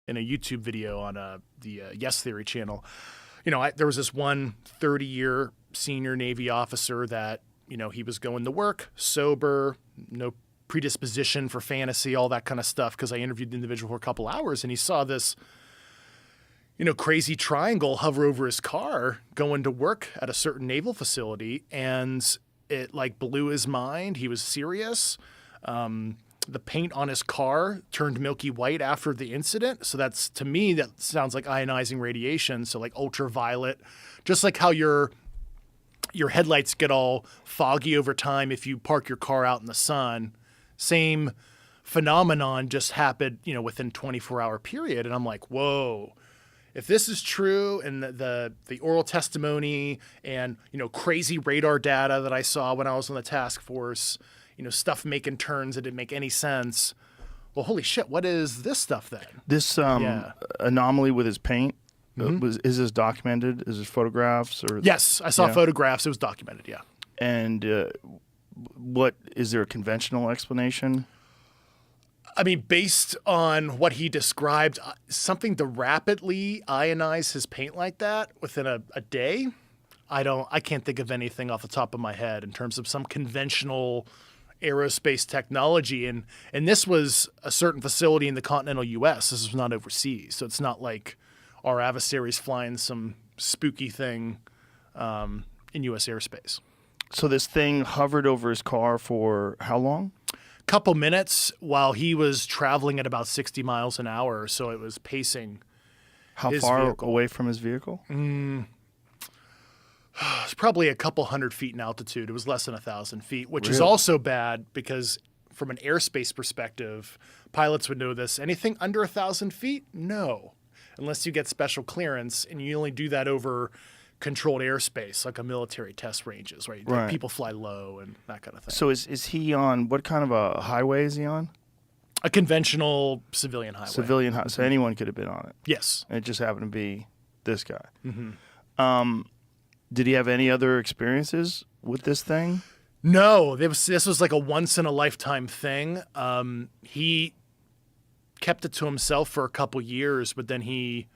in a YouTube video on the Yes Theory channel. There was this one 30-year senior Navy officer that, he was going to work, sober, no predisposition for fantasy, all that kind of stuff, because I interviewed the individual for a couple hours, and he saw this, crazy triangle hover over his car going to work at a certain naval facility, and it blew his mind. He was serious. The paint on his car turned milky white after the incident. So to me, that sounds like ionizing radiation. So ultraviolet, just like how your headlights get all foggy over time if you park your car out in the sun. Same phenomenon just happened, within 24-hour period. And I'm like, whoa, if this is true, and the oral testimony and, crazy radar data that I saw when I was on the task force, stuff making turns that didn't make any sense. Well, holy shit, what is this stuff then? This anomaly with his paint, is this documented? Is this photographs? Or Yes, I saw photographs. It was documented, yeah. And is there a conventional explanation? I mean, based on what he described, something to rapidly ionize his paint like that within a day, I can't think of anything off the top of my head in terms of some conventional aerospace technology. And this was a certain facility in the continental U.S. This was not overseas. So it's not like our adversaries flying some spooky thing in U.S. airspace. So this thing hovered over his car for how long? Couple minutes while he was traveling at about 60 miles an hour. So it was pacing. How far away from his vehicle? It's probably a couple hundred feet in altitude. It was less than 1,000 feet, which is also bad because from an airspace perspective, pilots would know this. Anything under 1,000 feet? No. Unless you get special clearance, and you only do that over controlled airspace, like a military test ranges, right? Like people fly low and that kind of thing. So is he on, what kind of a highway is he on? A conventional civilian highway. Civilian highway. So anyone could have been on it. Yes. And it just happened to be this guy. Mm-hmm. Did he have any other experiences with this thing? No. This was like a once-in-a-lifetime thing. He kept it to himself for a couple years, but then he...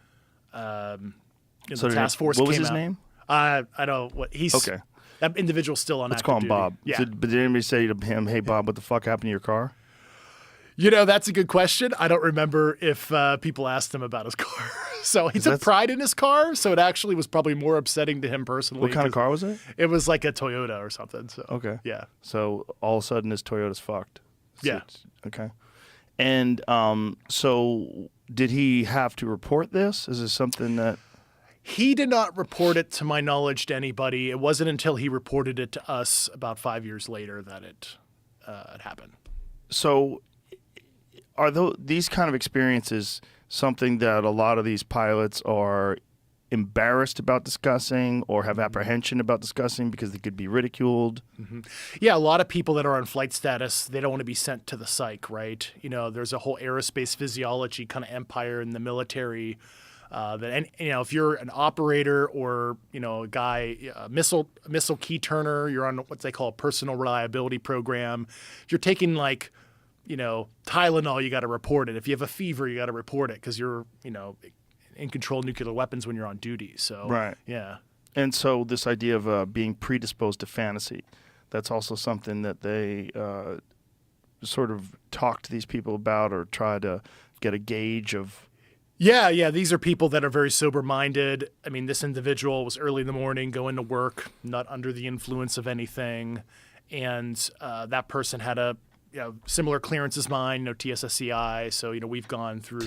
the task force came out. What was his name? I don't what he's okay. That individual's still on active duty. Let's call him Bob. Yeah. But did anybody say to him, "Hey Bob, what the fuck happened to your car?" That's a good question. I don't remember if people asked him about his car. So he took pride in his car, so it actually was probably more upsetting to him personally. What kind of car was it? It was like a Toyota or something. So okay. Yeah. So all of a sudden his Toyota's fucked. Yeah. Okay. And so did he have to report this? Is this something that... He did not report it, to my knowledge, to anybody. It wasn't until he reported it to us about 5 years later that it happened. So are these kind of experiences something that a lot of these pilots are embarrassed about discussing or have apprehension about discussing because they could be ridiculed? Mm-hmm. Yeah, a lot of people that are on flight status, they don't want to be sent to the psych, right? There's a whole aerospace physiology kind of empire in the military. If you're an operator or, a guy, a missile key turner, you're on what they call a personal reliability program. If you're taking Tylenol, you got to report it. If you have a fever, you got to report it because you're, in control of nuclear weapons when you're on duty. So, right. Yeah. And so this idea of being predisposed to fantasy, that's also something that they sort of talk to these people about or try to get a gauge of. Yeah. These are people that are very sober-minded. I mean, this individual was early in the morning, going to work, not under the influence of anything. And that person had a similar clearance as mine, TSSCI. So, we've gone through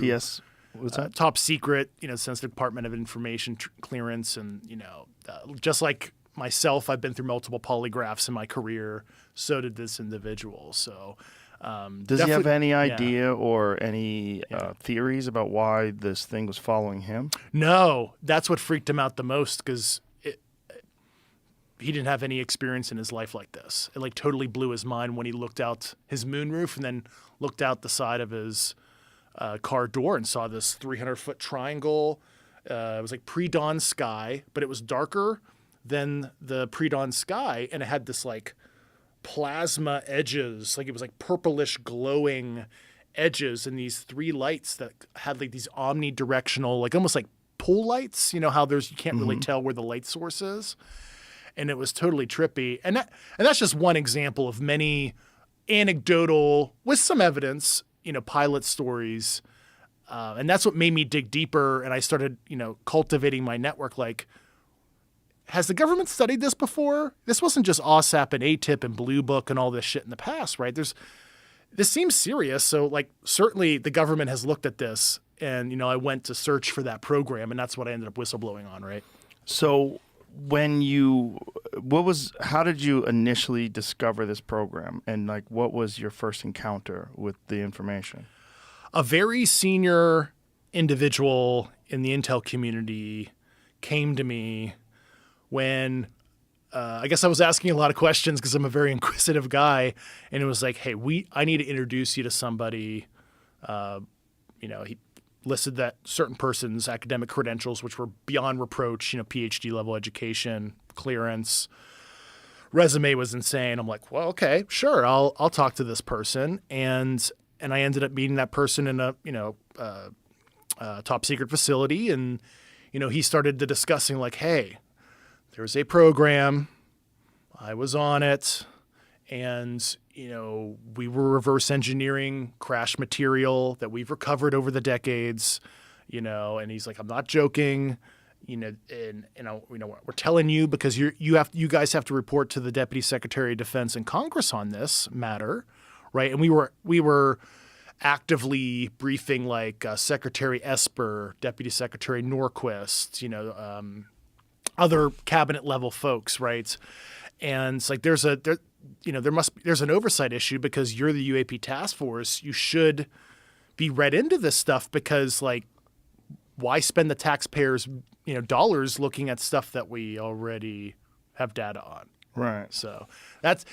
what's that? Top secret, Sensitive Department of Information clearance. And, just like myself, I've been through multiple polygraphs in my career. So did this individual. So does he have any idea or any theories about why this thing was following him? No, that's what freaked him out the most because he didn't have any experience in his life like this. It totally blew his mind when he looked out his moonroof and then looked out the side of his car door and saw this 300-foot triangle. It was like pre-dawn sky, but it was darker than the pre-dawn sky, and it had this plasma edges, it was purplish glowing, edges and these 3 lights that had like these omnidirectional, like almost like pool lights. You know how you can't really tell where the light source is, and it was totally trippy. And that's just one example of many anecdotal with some evidence, pilot stories. And that's what made me dig deeper. And I started, cultivating my network. Like, has the government studied this before? This wasn't just OSAP and ATIP and Blue Book and all this shit in the past, right? This seems serious. So like, certainly the government has looked at this, and, I went to search for that program, and that's what I ended up whistleblowing on. Right. So how did you initially discover this program, and like, what was your first encounter with the information? A very senior individual in the intel community came to me when I guess I was asking a lot of questions because I'm a very inquisitive guy, and it was like, hey, I need to introduce you to somebody. He listed that certain person's academic credentials, which were beyond reproach, PhD level education, clearance, resume was insane. I'm like, well, okay, sure, I'll talk to this person, and I ended up meeting that person in a top secret facility, and he started to discussing like, hey, there's a program, I was on it, and we were reverse engineering crash material that we've recovered over the decades, and he's like, I'm not joking, and we're telling you because you guys have to report to the Deputy Secretary of Defense and Congress on this matter, right? And we were actively briefing like Secretary Esper, Deputy Secretary Norquist, other cabinet level folks, right? And it's like there's an oversight issue because you're the UAP task force. You should be read into this stuff because like, why spend the taxpayers, dollars looking at stuff that we already have data on? Right. So that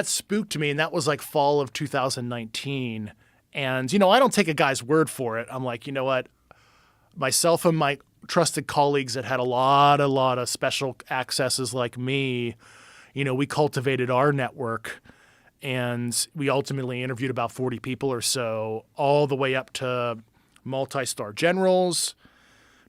spooked me, and that was like fall of 2019. And I don't take a guy's word for it. I'm like, you know what? Myself and my trusted colleagues that had a lot of special accesses like me, we cultivated our network, and we ultimately interviewed about 40 people or so, all the way up to multi-star generals,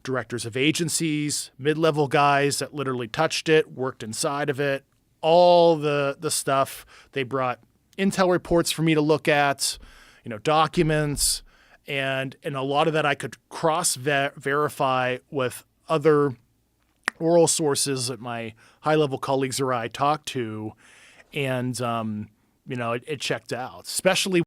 directors of agencies, mid-level guys that literally touched it, worked inside of it, all the stuff. They brought intel reports for me to look at, documents, and a lot of that I could verify with other oral sources that my high-level colleagues or I talked to, and it checked out, especially